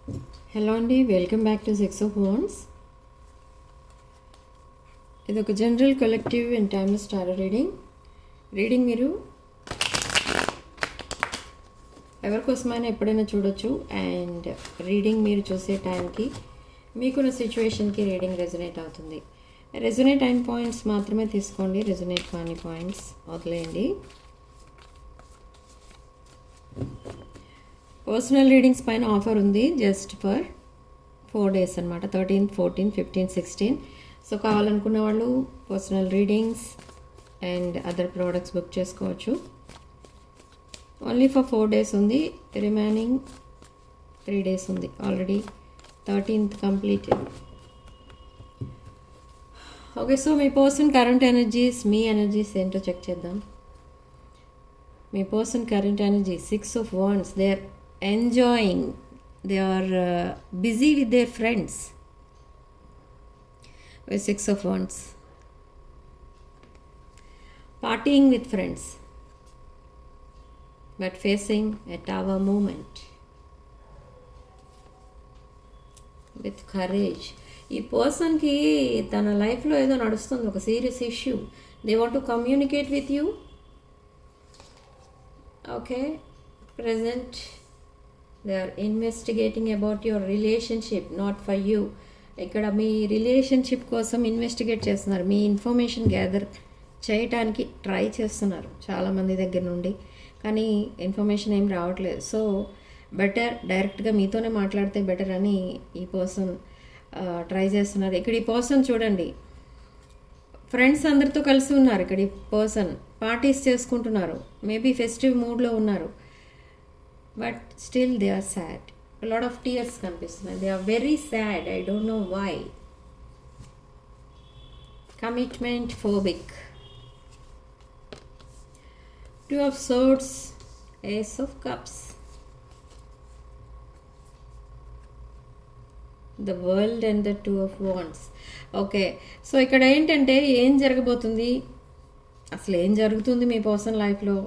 Hello అండి, welcome back to six of wands. ఇది ఒక general collective and timeless tarot reading మీరు ఎవరికోసమైనా ఎప్పుడైనా చూడొచ్చు. అండ్ రీడింగ్ మీరు చూసే టైంకి మీకున్న సిచ్యువేషన్కి రీడింగ్ రెజొనేట్ అవుతుంది. రెజొనేట్ అయిన పాయింట్స్ మాత్రమే తీసుకోండి, రెజొనేట్ కాని పాయింట్స్ వదిలేయండి. పర్సనల్ రీడింగ్స్ పైన ఆఫర్ ఉంది జస్ట్ ఫర్ 4 days అనమాట, 13th, 14th, 15th, 16th. So కావాలనుకున్న వాళ్ళు personal readings and other products book చేసుకోవచ్చు. ఓన్లీ ఫర్ 4 days ఉంది, రిమైనింగ్ 3 days ఉంది. Already 13th completed. Okay, so మీ పర్సన్ కరెంట్ ఎనర్జీస్, మీ ఎనర్జీస్ ఏంటో చెక్ చేద్దాం. మీ person current energy 6 of Wands. They are enjoying, they are busy with their friends with 6 of Wands, partying with friends but facing a tower moment with courage. ఈ పర్సన్కి తన లైఫ్లో ఏదో నడుస్తుంది, ఒక serious issue. They want to communicate with you. Okay, present they are investigating about your relationship, not for you. ఇక్కడ మీ relationship కోసం investigate చేస్తున్నారు, మీ ఇన్ఫర్మేషన్ గ్యాదర్ చేయటానికి ట్రై చేస్తున్నారు చాలామంది దగ్గర నుండి, కానీ ఇన్ఫర్మేషన్ ఏం రావట్లేదు. సో బెటర్ డైరెక్ట్గా మీతోనే మాట్లాడితే బెటర్ అని ఈ పర్సన్ ట్రై చేస్తున్నారు. ఇక్కడ ఈ పర్సన్ చూడండి, ఫ్రెండ్స్ అందరితో కలిసి ఉన్నారు. ఇక్కడ ఈ పర్సన్ పార్టీస్ చేసుకుంటున్నారు, మేబీ ఫెస్టివ్ మూడ్లో ఉన్నారు. But still they are sad. A lot of tears కనిపిస్తున్నాయి. They are very sad. I don't know why. Commitment phobic. 2 of Swords, Ace of Cups. The World and the 2 of Wands. Okay, so ఇక్కడ ఏంటంటే ఏం జరగబోతుంది, అసలు ఏం జరుగుతుంది మీ person లైఫ్లో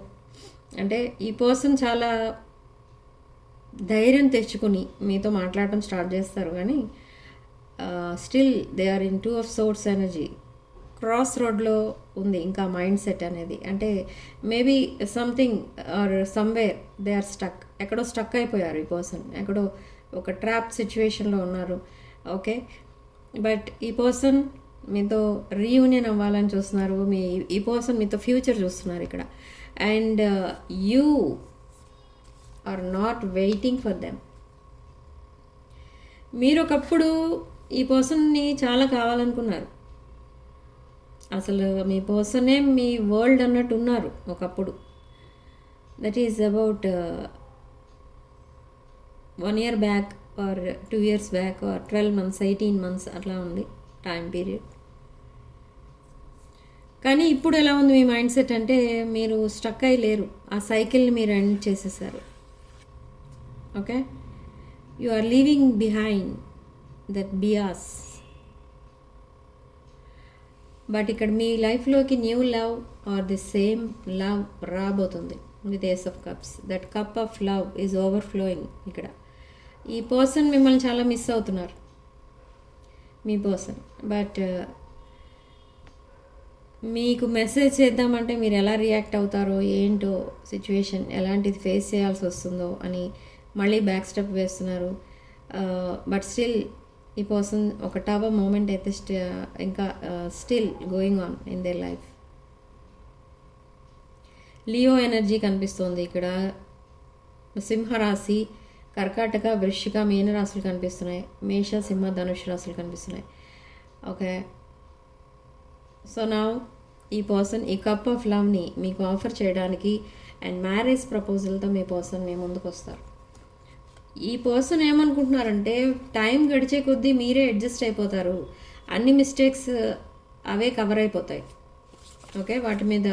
అంటే, ఈ పర్సన్ చాలా ధైర్యం తెచ్చుకుని మీతో మాట్లాడటం స్టార్ట్ చేస్తారు, కానీ still they are in 2 of Swords energy. Cross రోడ్లో ఉంది ఇంకా మైండ్ సెట్ అనేది. అంటే maybe something or somewhere they are stuck. ఎక్కడో స్టక్ అయిపోయారు ఈ పర్సన్, ఎక్కడో ఒక ట్రాప్ సిచ్యువేషన్లో ఉన్నారు. ఓకే, బట్ ఈ పర్సన్ మీతో రీయూనియన్ అవ్వాలని చూస్తున్నారు. ఈ పర్సన్ మీతో ఫ్యూచర్ చూస్తున్నారు ఇక్కడ. And you are not waiting for them. మీరు ఒకప్పుడు ఈ పర్సన్ని చాలా కావాలనుకున్నారు. అసలు మీ పర్సనే మీ వరల్డ్ అన్నట్టు ఉన్నారు ఒకప్పుడు. That is about 1 year back or 2 years back or 12 months, 18 months అట్లా ఉంది టైం పీరియడ్. కానీ ఇప్పుడు ఎలా ఉంది మీ మైండ్ సెట్ అంటే, మీరు స్టక్ అయి లేరు, ఆ సైకిల్ని మీరు ఎండ్ చేసేసారు. Okay, you are leaving behind that bias. But ఇక్కడ మీ లైఫ్లోకి new love or the same love రాబోతుంది with ace of cups. That cup of love is overflowing. ఇక్కడ ఈ పర్సన్ మిమ్మల్ని చాలా మిస్ అవుతున్నారు, మీ పర్సన్. బట్ మీకు మెసేజ్ చేద్దామంటే మీరు ఎలా రియాక్ట్ అవుతారో ఏంటో, సిచ్యువేషన్ ఎలాంటిది ఫేస్ చేయాల్సి వస్తుందో అని మళ్ళీ బ్యాక్ స్టెప్ వేస్తున్నారు. బట్ స్టిల్ ఈ పర్సన్ ఒక టవర్ మూమెంట్ అయితే ఇంకా still going on in their life. Leo energy కనిపిస్తుంది ఇక్కడ. సింహరాశి, కర్కాటక, వృశ్చిక, మీన రాశులు కనిపిస్తున్నాయి. మేష, సింహ, ధనుష్ రాశులు కనిపిస్తున్నాయి. ఓకే, సో నా ఈ పర్సన్ ఈ కప్ ఆఫ్ లవ్ని మీకు ఆఫర్ చేయడానికి అండ్ మ్యారేజ్ ప్రపోజల్తో మీ పర్సన్ మీ ముందుకు వస్తారు. ఈ పర్సన్ ఏమనుకుంటున్నారంటే, టైం గడిచే కొద్దీ మీరే అడ్జస్ట్ అయిపోతారు, అన్ని మిస్టేక్స్ అవే కవర్ అయిపోతాయి. ఓకే, వాటి మీద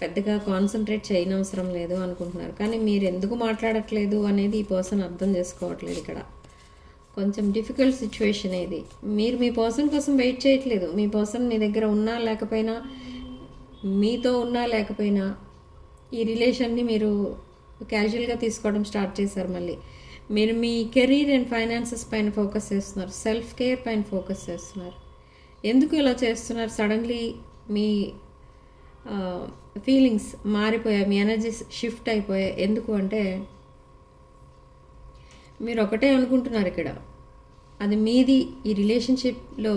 పెద్దగా కాన్సన్ట్రేట్ చేయనవసరం లేదు అనుకుంటున్నారు. కానీ మీరు ఎందుకు మాట్లాడట్లేదు అనేది ఈ పర్సన్ అర్థం చేసుకోవట్లేదు. ఇక్కడ కొంచెం డిఫికల్ట్ సిచ్యువేషన్ ఇది. మీరు మీ పర్సన్ కోసం వెయిట్ చేయట్లేదు. మీ పర్సన్ మీ దగ్గర ఉన్నా లేకపోయినా, మీతో ఉన్నా లేకపోయినా, ఈ రిలేషన్ని మీరు క్యాజువల్గా తీసుకోవడం స్టార్ట్ చేశారు మళ్ళీ. మీరు మీ కెరీర్ అండ్ ఫైనాన్సెస్ పైన ఫోకస్ చేస్తున్నారు, సెల్ఫ్ కేర్ పైన ఫోకస్ చేస్తున్నారు. ఎందుకు ఇలా చేస్తున్నారు? సడన్లీ మీ ఫీలింగ్స్ మారిపోయాయి, మీ ఎనర్జీస్ షిఫ్ట్ అయిపోయాయి. ఎందుకు అంటే మీరు ఒకటే అనుకుంటున్నారు ఇక్కడ, అది మీది. ఈ రిలేషన్షిప్లో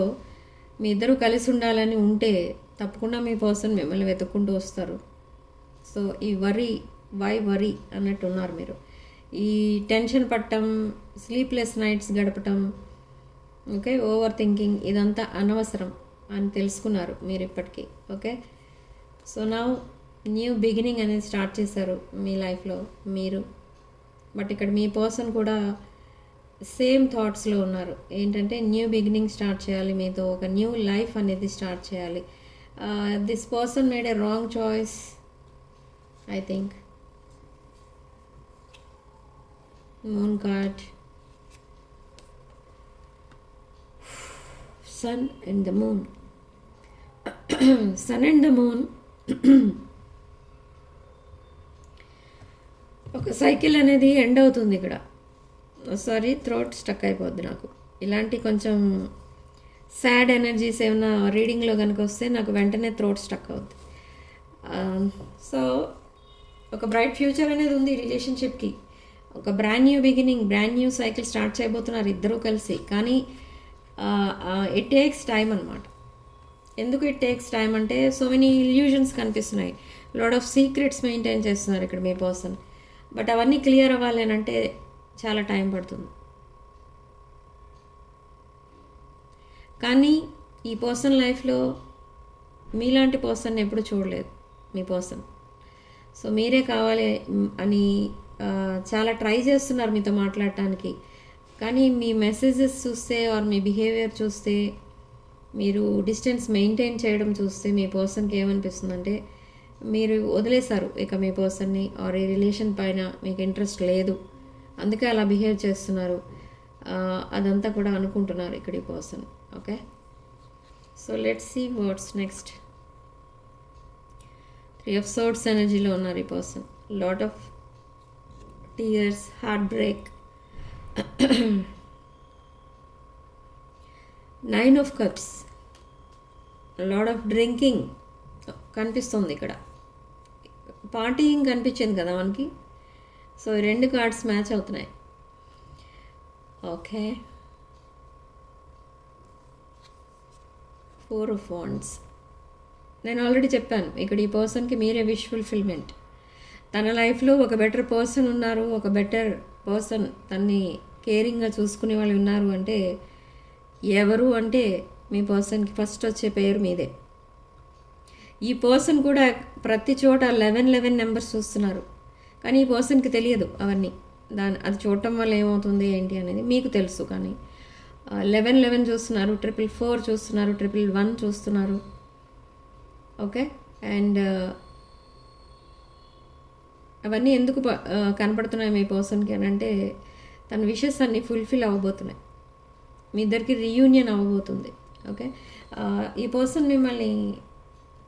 మీ ఇద్దరు కలిసి ఉండాలని ఉంటే తప్పకుండా మీ పర్సన్ మిమ్మల్ని వెతుక్కుంటూ వస్తారు. సో ఈ వై వరీ అన్నట్టు ఉన్నారు మీరు. ఈ టెన్షన్ పట్టడం, స్లీప్లెస్ నైట్స్ గడపటం, ఓకే, ఓవర్ థింకింగ్, ఇదంతా అనవసరం అని తెలుసుకున్నారు మీరు ఇప్పటికీ. ఓకే, సో నా న్యూ బిగినింగ్ అనేది స్టార్ట్ చేశారు మీ లైఫ్లో మీరు. బట్ ఇక్కడ మీ పర్సన్ కూడా సేమ్ థాట్స్లో ఉన్నారు. ఏంటంటే న్యూ బిగినింగ్ స్టార్ట్ చేయాలి, మీతో ఒక న్యూ లైఫ్ అనేది స్టార్ట్ చేయాలి. This person made a wrong choice I think. Moon card, sun and the moon. Sun and the moon ఒక సైకిల్ అనేది ఎండ్ అవుతుంది ఇక్కడ. సారీ, థ్రోట్ స్టక్ అయిపోద్ది నాకు. ఇలాంటి కొంచెం సాడ్ ఎనర్జీస్ ఏమైనా రీడింగ్లో కనుక వస్తే నాకు వెంటనే థ్రోట్ స్టక్ అవుద్ది. సో ఒక బ్రైట్ ఫ్యూచర్ అనేది ఉంది ఈ రిలేషన్షిప్కి. ఒక brand new beginning, brand new cycle start చేయబోతున్నారు ఇద్దరూ కలిసి. కానీ ఇట్ టేక్స్ టైం అనమాట. ఎందుకు ఇట్ టేక్స్ టైం అంటే సో మెనీ ఇల్యూషన్స్ కనిపిస్తున్నాయి, లాట్ ఆఫ్ సీక్రెట్స్ మెయింటైన్ చేస్తున్నారు ఇక్కడ మీ పర్సన్. బట్ అవన్నీ క్లియర్ అవ్వాలి అని అంటే చాలా టైం పడుతుంది. కానీ ఈ పర్సన్ లైఫ్లో మీలాంటి పర్సన్ ఎప్పుడు చూడలేదు మీ పర్సన్. సో మీరే కావాలి అని చాలా ట్రై చేస్తున్నారు మీతో మాట్లాడటానికి. కానీ మీ మెసేజెస్ చూస్తే ఆర్ మీ బిహేవియర్ చూస్తే, మీరు డిస్టెన్స్ మెయింటైన్ చేయడం చూస్తే మీ పర్సన్కి ఏమనిపిస్తుందంటే మీరు వదిలేశారు ఇక మీ పర్సన్ని, ఆర్ ఈ రిలేషన్ పైన మీకు ఇంట్రెస్ట్ లేదు, అందుకే అలా బిహేవ్ చేస్తున్నారు. అదంతా కూడా అనుకుంటున్నారు ఇక్కడ ఈ person. Okay, so let's see what's next. 3 of Swords ఎనర్జీలో ఉన్నారు ఈ person. Lot of tears, heartbreak. 9 of Cups, lot of drinking కనిపిస్తుంది ఇక్కడ. పార్టీయింగ్ కనిపించింది కదా మనకి. సో ఈ 2 కార్డ్స్ మ్యాచ్ అవుతున్నాయి. Okay, 4 of Wands. నేను ఆల్రెడీ చెప్పాను ఇక్కడ ఈ పర్సన్కి మీరే విష్ ఫుల్ఫిల్మెంట్. తన లైఫ్లో ఒక బెటర్ పర్సన్ ఉన్నారు, ఒక బెటర్ పర్సన్ తన్ని కేరింగ్గా చూసుకునే వాళ్ళు ఉన్నారు అంటే ఎవరు అంటే మీ పర్సన్కి ఫస్ట్ వచ్చే పేరు మీదే. ఈ పర్సన్ కూడా ప్రతి చోట 11 నెంబర్స్ చూస్తున్నారు, కానీ ఈ పర్సన్కి తెలియదు అవన్నీ. అది చూడటం వల్ల ఏమవుతుంది ఏంటి అనేది మీకు తెలుసు. కానీ 11 చూస్తున్నారు, 444 చూస్తున్నారు, 111 చూస్తున్నారు. ఓకే, అండ్ అవన్నీ ఎందుకు కనపడుతున్నాయి మీ పర్సన్కి అని అంటే తన విషెస్ అన్నీ ఫుల్ఫిల్ అవ్వబోతున్నాయి, మీ ఇద్దరికి రీయూనియన్ అవ్వబోతుంది. ఓకే, ఈ పర్సన్ మిమ్మల్ని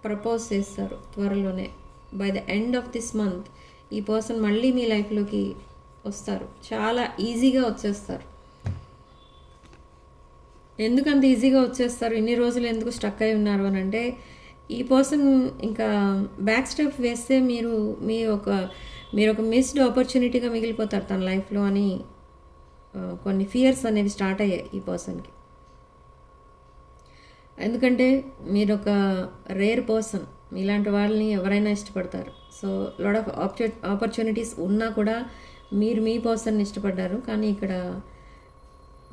ప్రపోజ్ చేస్తారు త్వరలోనే. By the end of this month ఈ పర్సన్ మళ్ళీ మీ లైఫ్లోకి వస్తారు, చాలా ఈజీగా వచ్చేస్తారు. ఎందుకంత ఈజీగా వచ్చేస్తారు, ఇన్ని రోజులు ఎందుకు స్టక్ అయి ఉన్నారు అని అంటే ఈ పర్సన్ ఇంకా బ్యాక్ స్టెప్ వేస్తే మీరు ఒక మిస్డ్ ఆపర్చునిటీగా మిగిలిపోతారు తన లైఫ్లో అని కొన్ని ఫియర్స్ అనేవి స్టార్ట్ అయ్యాయి ఈ పర్సన్కి. ఎందుకంటే మీరు ఒక రేర్ పర్సన్, మీలాంటి వాళ్ళని ఎవరైనా ఇష్టపడతారు. సో లాట్ ఆఫ్ ఆపర్చునిటీస్ ఉన్నా కూడా మీరు మీ పర్సన్ని ఇష్టపడ్డారు. కానీ ఇక్కడ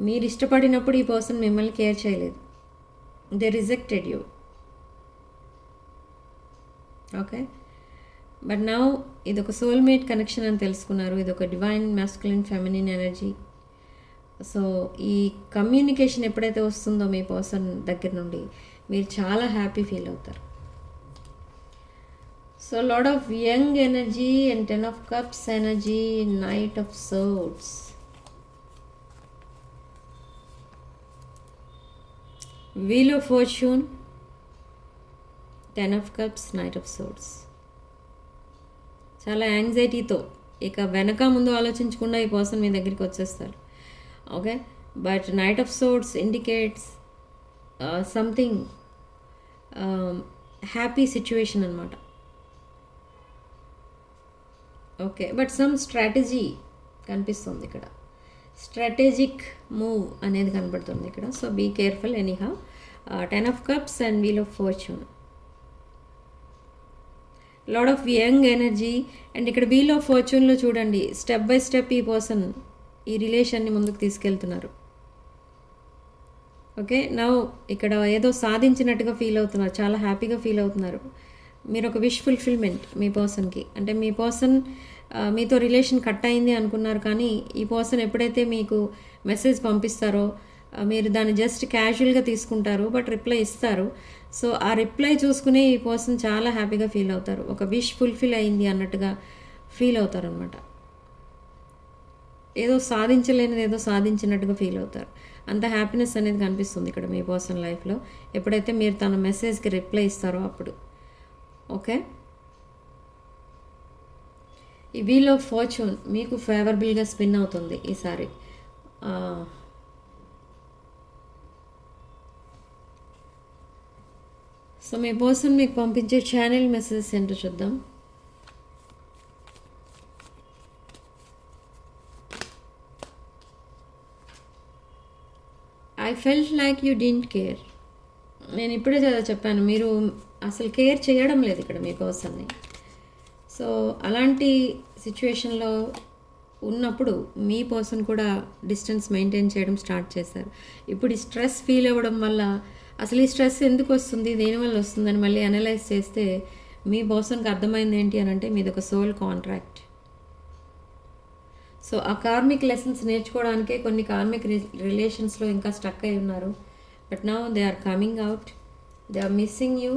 మీరు ఇష్టపడినప్పుడు ఈ పర్సన్ మిమ్మల్ని కేర్ చేయలేదు, they rejected you. Okay, but now ఇది ఒక సోల్మేట్ కనెక్షన్ అని తెలుసుకున్నారు. ఇది ఒక divine masculine feminine energy. So ఈ కమ్యూనికేషన్ ఎప్పుడైతే వస్తుందో మీ పర్సన్ దగ్గర నుండి మీరు చాలా హ్యాపీ ఫీల్ అవుతారు. So lot of young energy and 10 of Cups energy, Knight of Swords. Wheel of Fortune, 10 of Cups, Knight of Swords. చాలా యాంగ్జైటీతో ఇక వెనక ముందు ఆలోచించకుండా ఈ పర్సన్ మీ దగ్గరికి వచ్చేస్తారు. Okay, but knight of swords indicates something happy situation అనమాట. ఓకే, బట్ సమ్ స్ట్రాటజీ కనిపిస్తుంది ఇక్కడ, స్ట్రాటజిక్ మూవ్ అనేది కనబడుతుంది ఇక్కడ. So be careful anyhow. 10 of Cups and Wheel of Fortune, lot of young energy. And ఇక్కడ వీల్ ఆఫ్ ఫార్చ్యూన్లో చూడండి, step by step ఈ పర్సన్ ఈ రిలేషన్ని ముందుకు తీసుకెళ్తున్నారు. ఓకే, నౌ ఇక్కడ ఏదో సాధించినట్టుగా ఫీల్ అవుతున్నారు, చాలా హ్యాపీగా ఫీల్ అవుతున్నారు. మీరు ఒక విష్ ఫుల్ఫిల్మెంట్ మీ పర్సన్కి, అంటే మీ పర్సన్ మీతో రిలేషన్ కట్ అయింది అనుకున్నారు, కానీ ఈ పర్సన్ ఎప్పుడైతే మీకు మెసేజ్ పంపిస్తారో మీరు దాన్ని జస్ట్ క్యాజువల్గా తీసుకుంటారు, బట్ రిప్లై ఇస్తారు. సో ఆ రిప్లై చూసుకునే ఈ పర్సన్ చాలా హ్యాపీగా ఫీల్ అవుతారు, ఒక విష్ ఫుల్ఫిల్ అయింది అన్నట్టుగా ఫీల్ అవుతారు అనమాట. ఏదో సాధించలేనిది ఏదో సాధించినట్టుగా ఫీల్ అవుతారు. అంత హ్యాపీనెస్ అనేది కనిపిస్తుంది ఇక్కడ మీ పర్సన్ లైఫ్లో, ఎప్పుడైతే మీరు తన మెసేజ్కి రిప్లై ఇస్తారో అప్పుడు. ఓకే, ఈ వీల్ ఆఫ్ ఫార్చ్యూన్ మీకు ఫేవరబుల్గా స్పిన్ అవుతుంది ఈసారి. సో మీ పర్సన్ మీకు పంపించే ఛానల్ మెసేజెస్ ఏంటో చూద్దాం. I felt like you didn't care. నేను ఇప్పుడే చెప్పాను, మీరు అసలు కేర్ చేయడం లేదు ఇక్కడ మీ పర్సన్ని. సో అలాంటి సిచ్యువేషన్లో ఉన్నప్పుడు మీ పర్సన్ కూడా డిస్టెన్స్ మెయింటైన్ చేయడం స్టార్ట్ చేశారు. ఇప్పుడు ఈ స్ట్రెస్ ఫీల్ అవ్వడం వల్ల, అసలు ఈ స్ట్రెస్ ఎందుకు వస్తుంది, దేనివల్ల వస్తుందని మళ్ళీ అనలైజ్ చేస్తే మీ పర్సన్కి అర్థమైంది ఏంటి అని అంటే, మీది ఒక సోల్ కాంట్రాక్ట్. సో ఆ కార్మిక్ లెసన్స్ నేర్చుకోవడానికే కొన్ని కార్మిక్ రిలేషన్స్లో ఇంకా స్టక్ అయి ఉన్నారు. But now they are coming out, they are missing you.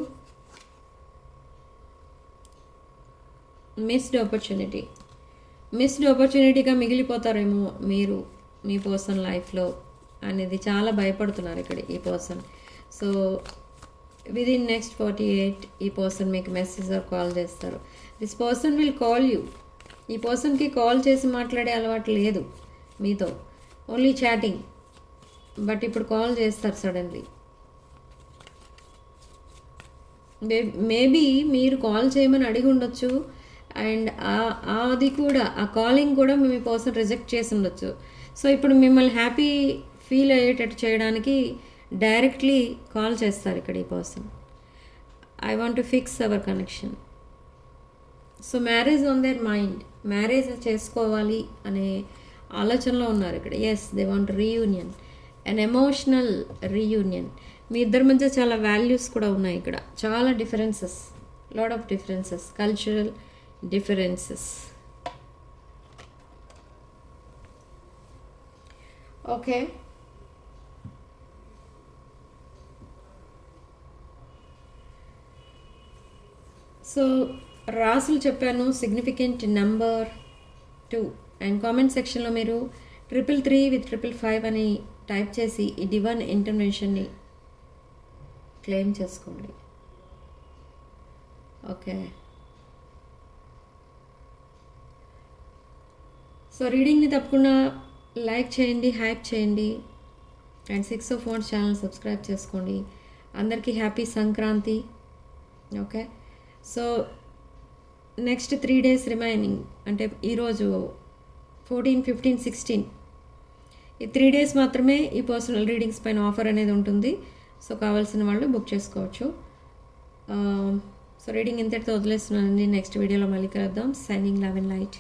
Missed ఆపర్చునిటీగా మిగిలిపోతారేమో మీరు మీ పర్సన్ లైఫ్లో అనేది చాలా భయపడుతున్నారు ఇక్కడ ఈ పర్సన్. సో విదిన్ నెక్స్ట్ 48 ఈ పర్సన్ మీకు మెసేజ్ ఆర్ కాల్ చేస్తారు. This person will call you. ఈ పర్సన్కి కాల్ చేసి మాట్లాడే అలవాటు లేదు మీతో, ఓన్లీ చాటింగ్. బట్ ఇప్పుడు కాల్ చేస్తారు సడన్లీ. మేబీ మీరు కాల్ చేయమని అడిగి ఉండొచ్చు, అండ్ అది కూడా ఆ కాలింగ్ కూడా మీ పర్సన్ రిజెక్ట్ చేసి ఉండొచ్చు. సో ఇప్పుడు మిమ్మల్ని హ్యాపీ ఫీల్ అయ్యేటట్టు చేయడానికి డైరెక్ట్లీ కాల్ చేస్తారు ఇక్కడ ఈ person. I want to fix our connection. So marriage on their mind, marriage చేసుకోవాలి అనే ఆలోచనలో ఉన్నారు ఇక్కడ. Yes, they want reunion, an emotional reunion. మీ ఇద్దరి మధ్య చాలా వాల్యూస్ కూడా ఉన్నాయి ఇక్కడ, చాలా differences, lot of differences, cultural differences. Okay, so రాసులు చెప్పాను, సిగ్నిఫికెంట్ నెంబర్ 2. అండ్ కామెంట్ సెక్షన్లో మీరు 333 with 555 అని టైప్ చేసి ఈ డివైన్ ఇంటర్వెన్షన్ని క్లెయిమ్ చేసుకోండి. ఓకే, సో రీడింగ్ని తప్పకుండా లైక్ చేయండి, హైప్ చేయండి, and 6 of Wands channel subscribe చేసుకోండి. అందరికీ happy Sankranti. Okay, so next 3 days remaining, అంటే ఈరోజు 14, 15, 16 ఈ 3 days మాత్రమే ఈ పర్సనల్ రీడింగ్స్ పైన ఆఫర్ అనేది ఉంటుంది. సో కావాల్సిన వాళ్ళు బుక్ చేసుకోవచ్చు. సో రీడింగ్ ఇంతటితో వదిలేస్తున్నానండి. నెక్స్ట్ వీడియోలో మళ్ళీ కలుద్దాం. Signing love and light.